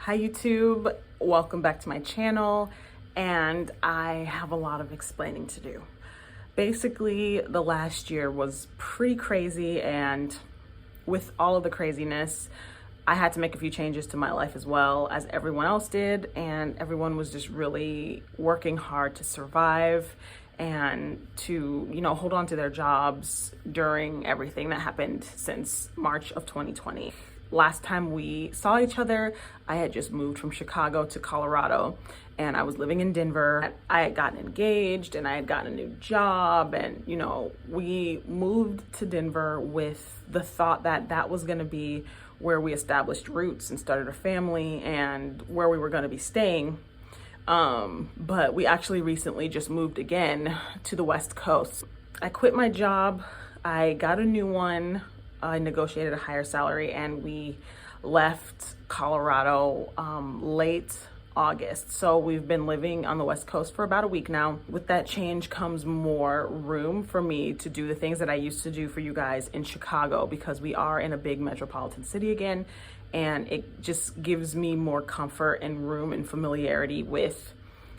Hi YouTube, welcome back to my channel, and I have a lot of explaining to do. Basically, the last year was pretty crazy, and with all of the craziness, I had to make a few changes to my life as well as everyone else did, and everyone was just really working hard to survive and to, hold on to their jobs during everything that happened since March of 2020. Last time we saw each other, I had just moved from Chicago to Colorado, and I was living in Denver. I had gotten engaged and I had gotten a new job, and we moved to Denver with the thought that that was going to be where we established roots and started a family and where we were going to be staying. But we actually recently just moved again to the West Coast. I quit my job, I got a new one, I negotiated a higher salary, and we left Colorado late August. So we've been living on the West Coast for about a week now. With that change comes more room for me to do the things that I used to do for you guys in Chicago, because we are in a big metropolitan city again, and it just gives me more comfort and room and familiarity with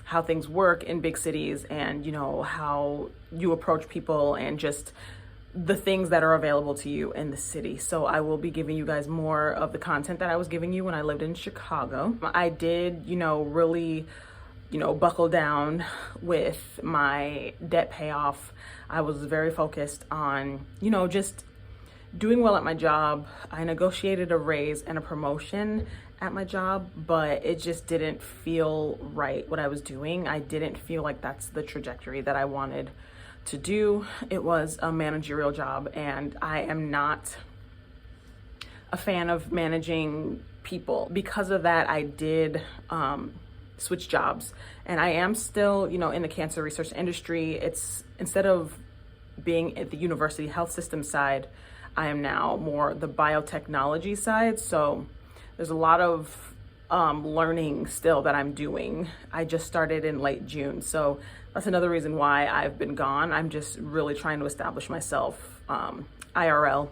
how things work in big cities, and how you approach people and just the things that are available to you in the city. So I will be giving you guys more of the content that I was giving you when I lived in Chicago. I did, really, buckle down with my debt payoff. I was very focused on, just doing well at my job. I negotiated a raise and a promotion at my job, but it just didn't feel right what I was doing. I didn't feel like that's the trajectory that I wanted to do. It was a managerial job, and I am not a fan of managing people. Because of that, I did switch jobs, and I am still, in the cancer research industry. It's instead of being at the university health system side, I am now more the biotechnology side. So there's a lot of learning still that I'm doing. I just started in late June, so that's another reason why I've been gone. I'm just really trying to establish myself IRL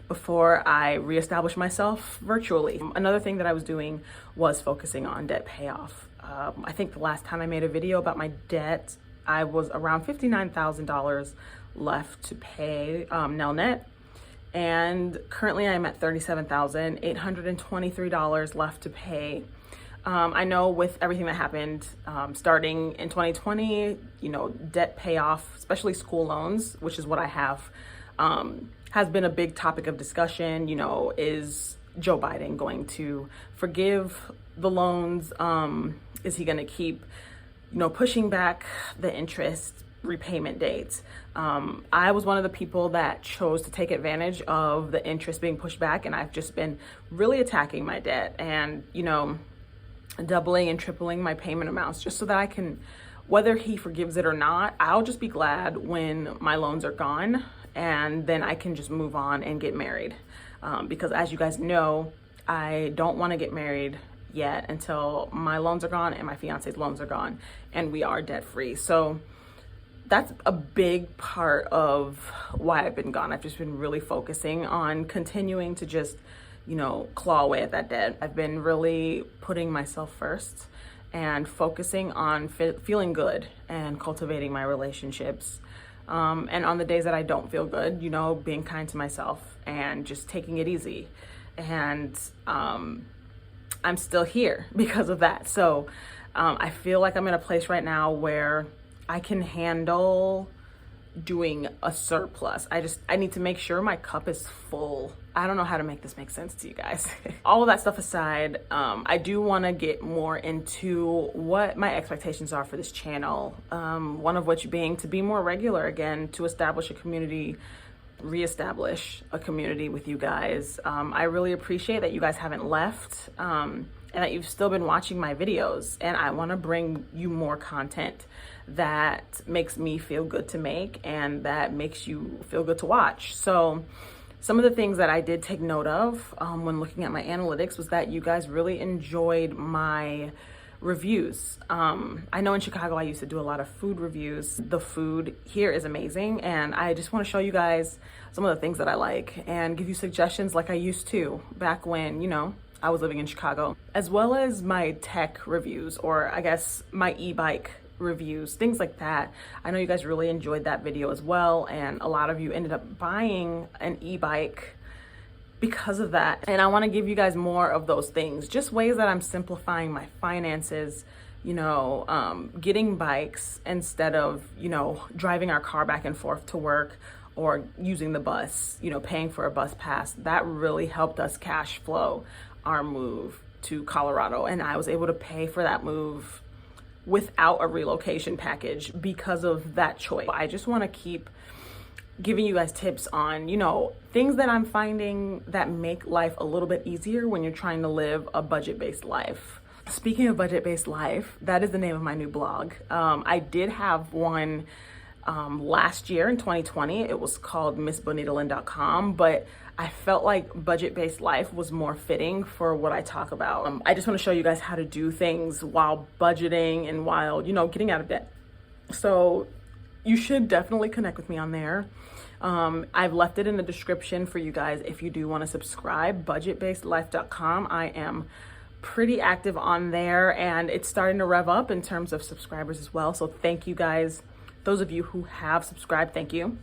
before I reestablish myself virtually. Another thing that I was doing was focusing on debt payoff. I think the last time I made a video about my debt, I was around $59,000 left to pay nil net. And currently I'm at $37,823 left to pay. I know with everything that happened starting in 2020, debt payoff, especially school loans, which is what I have, has been a big topic of discussion. Is Joe Biden going to forgive the loans? Is he going to keep, pushing back the interest repayment dates? I was one of the people that chose to take advantage of the interest being pushed back, and I've just been really attacking my debt and, doubling and tripling my payment amounts just so that I can, whether he forgives it or not, I'll just be glad when my loans are gone, and then I can just move on and get married. Because as you guys know, I don't want to get married yet until my loans are gone and my fiance's loans are gone and we are debt free. So that's a big part of why I've been gone. I've just been really focusing on continuing to just, claw away at that debt. I've been really putting myself first and focusing on feeling good and cultivating my relationships. And on the days that I don't feel good, being kind to myself and just taking it easy. And I'm still here because of that. So I feel like I'm in a place right now where I can handle doing a surplus. I need to make sure my cup is full. I don't know how to make this make sense to you guys. All of that stuff aside, I do want to get more into what my expectations are for this channel. One of which being to be more regular again, to establish a community, reestablish a community with you guys. I really appreciate that you guys haven't left, and that you've still been watching my videos, and I want to bring you more content that makes me feel good to make and that makes you feel good to watch. So some of the things that I did take note of when looking at my analytics was that you guys really enjoyed my reviews. I know in Chicago I used to do a lot of food reviews. The food here is amazing, and I just want to show you guys some of the things that I like and give you suggestions like I used to back when, I was living in Chicago, as well as my tech reviews, or I guess my e-bike reviews, things like that. I know you guys really enjoyed that video as well, and a lot of you ended up buying an e-bike because of that. And I want to give you guys more of those things, just ways that I'm simplifying my finances, you know, getting bikes instead of, you know, driving our car back and forth to work or using the bus, you know, paying for a bus pass. That really helped us cash flow our move to Colorado. And I was able to pay for that move without a relocation package because of that choice. I just want to keep giving you guys tips on, you know, things that I'm finding that make life a little bit easier when you're trying to live a budget-based life. Speaking of budget-based life, that is the name of my new blog. I did have one last year in 2020. It was called MissBonitaLynn.com, but I felt like budget-based life was more fitting for what I talk about. I just want to show you guys how to do things while budgeting and while, you know, getting out of debt. So you should definitely connect with me on there. I've left it in the description for you guys if you do want to subscribe, budgetbasedlife.com. I am pretty active on there, and it's starting to rev up in terms of subscribers as well. So thank you guys. Those of you who have subscribed, thank you.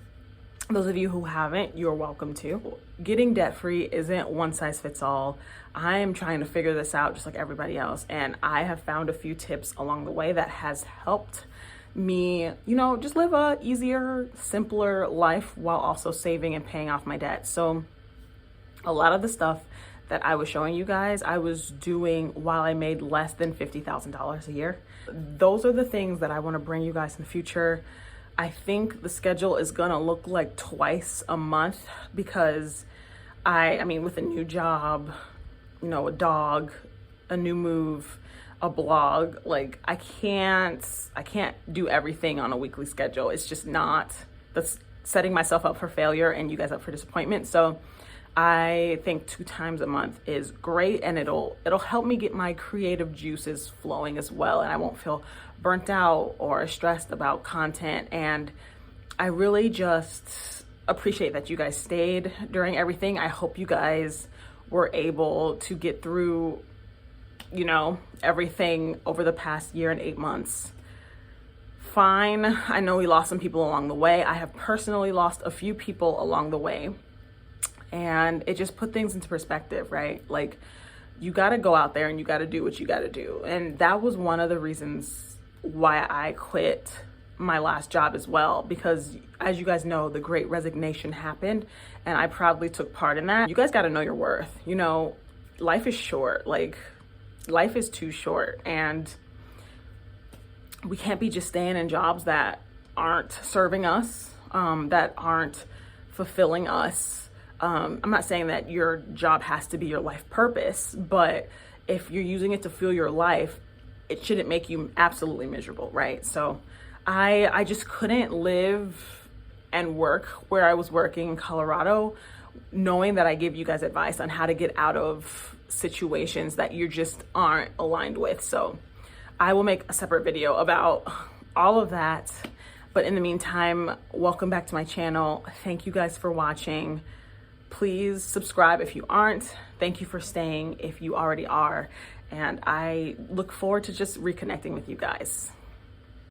Those of you who haven't, you're welcome to. Getting debt-free isn't one size fits all. I am trying to figure this out just like everybody else, and I have found a few tips along the way that has helped me, you know, just live a easier, simpler life while also saving and paying off my debt. So a lot of the stuff that I was showing you guys, I was doing while I made less than $50,000 a year. Those are the things that I want to bring you guys in the future. I think the schedule is gonna look like twice a month because I mean, with a new job, you know, a dog, a new move, a blog, like I can't do everything on a weekly schedule. It's just not, that's setting myself up for failure and you guys up for disappointment. So I think 2 times a month is great, and it'll help me get my creative juices flowing as well, and I won't feel burnt out or stressed about content. And I really just appreciate that you guys stayed during everything. I hope you guys were able to get through, you know, everything over the past year and 8 months. Fine. I know we lost some people along the way. I have personally lost a few people along the way, and it just put things into perspective, right? Like, you got to go out there and you got to do what you got to do. And that was one of the reasons why I quit my last job as well, because as you guys know, the Great Resignation happened, and I proudly took part in that. You guys got to know your worth. You know, life is short. Like, life is too short, and we can't be just staying in jobs that aren't serving us, that aren't fulfilling us. I'm not saying that your job has to be your life purpose, but if you're using it to fuel your life, it shouldn't make you absolutely miserable, right? So I just couldn't live and work where I was working in Colorado, knowing that I give you guys advice on how to get out of situations that you just aren't aligned with. So I will make a separate video about all of that. But in the meantime, welcome back to my channel. Thank you guys for watching. Please subscribe if you aren't. Thank you for staying if you already are. And I look forward to just reconnecting with you guys.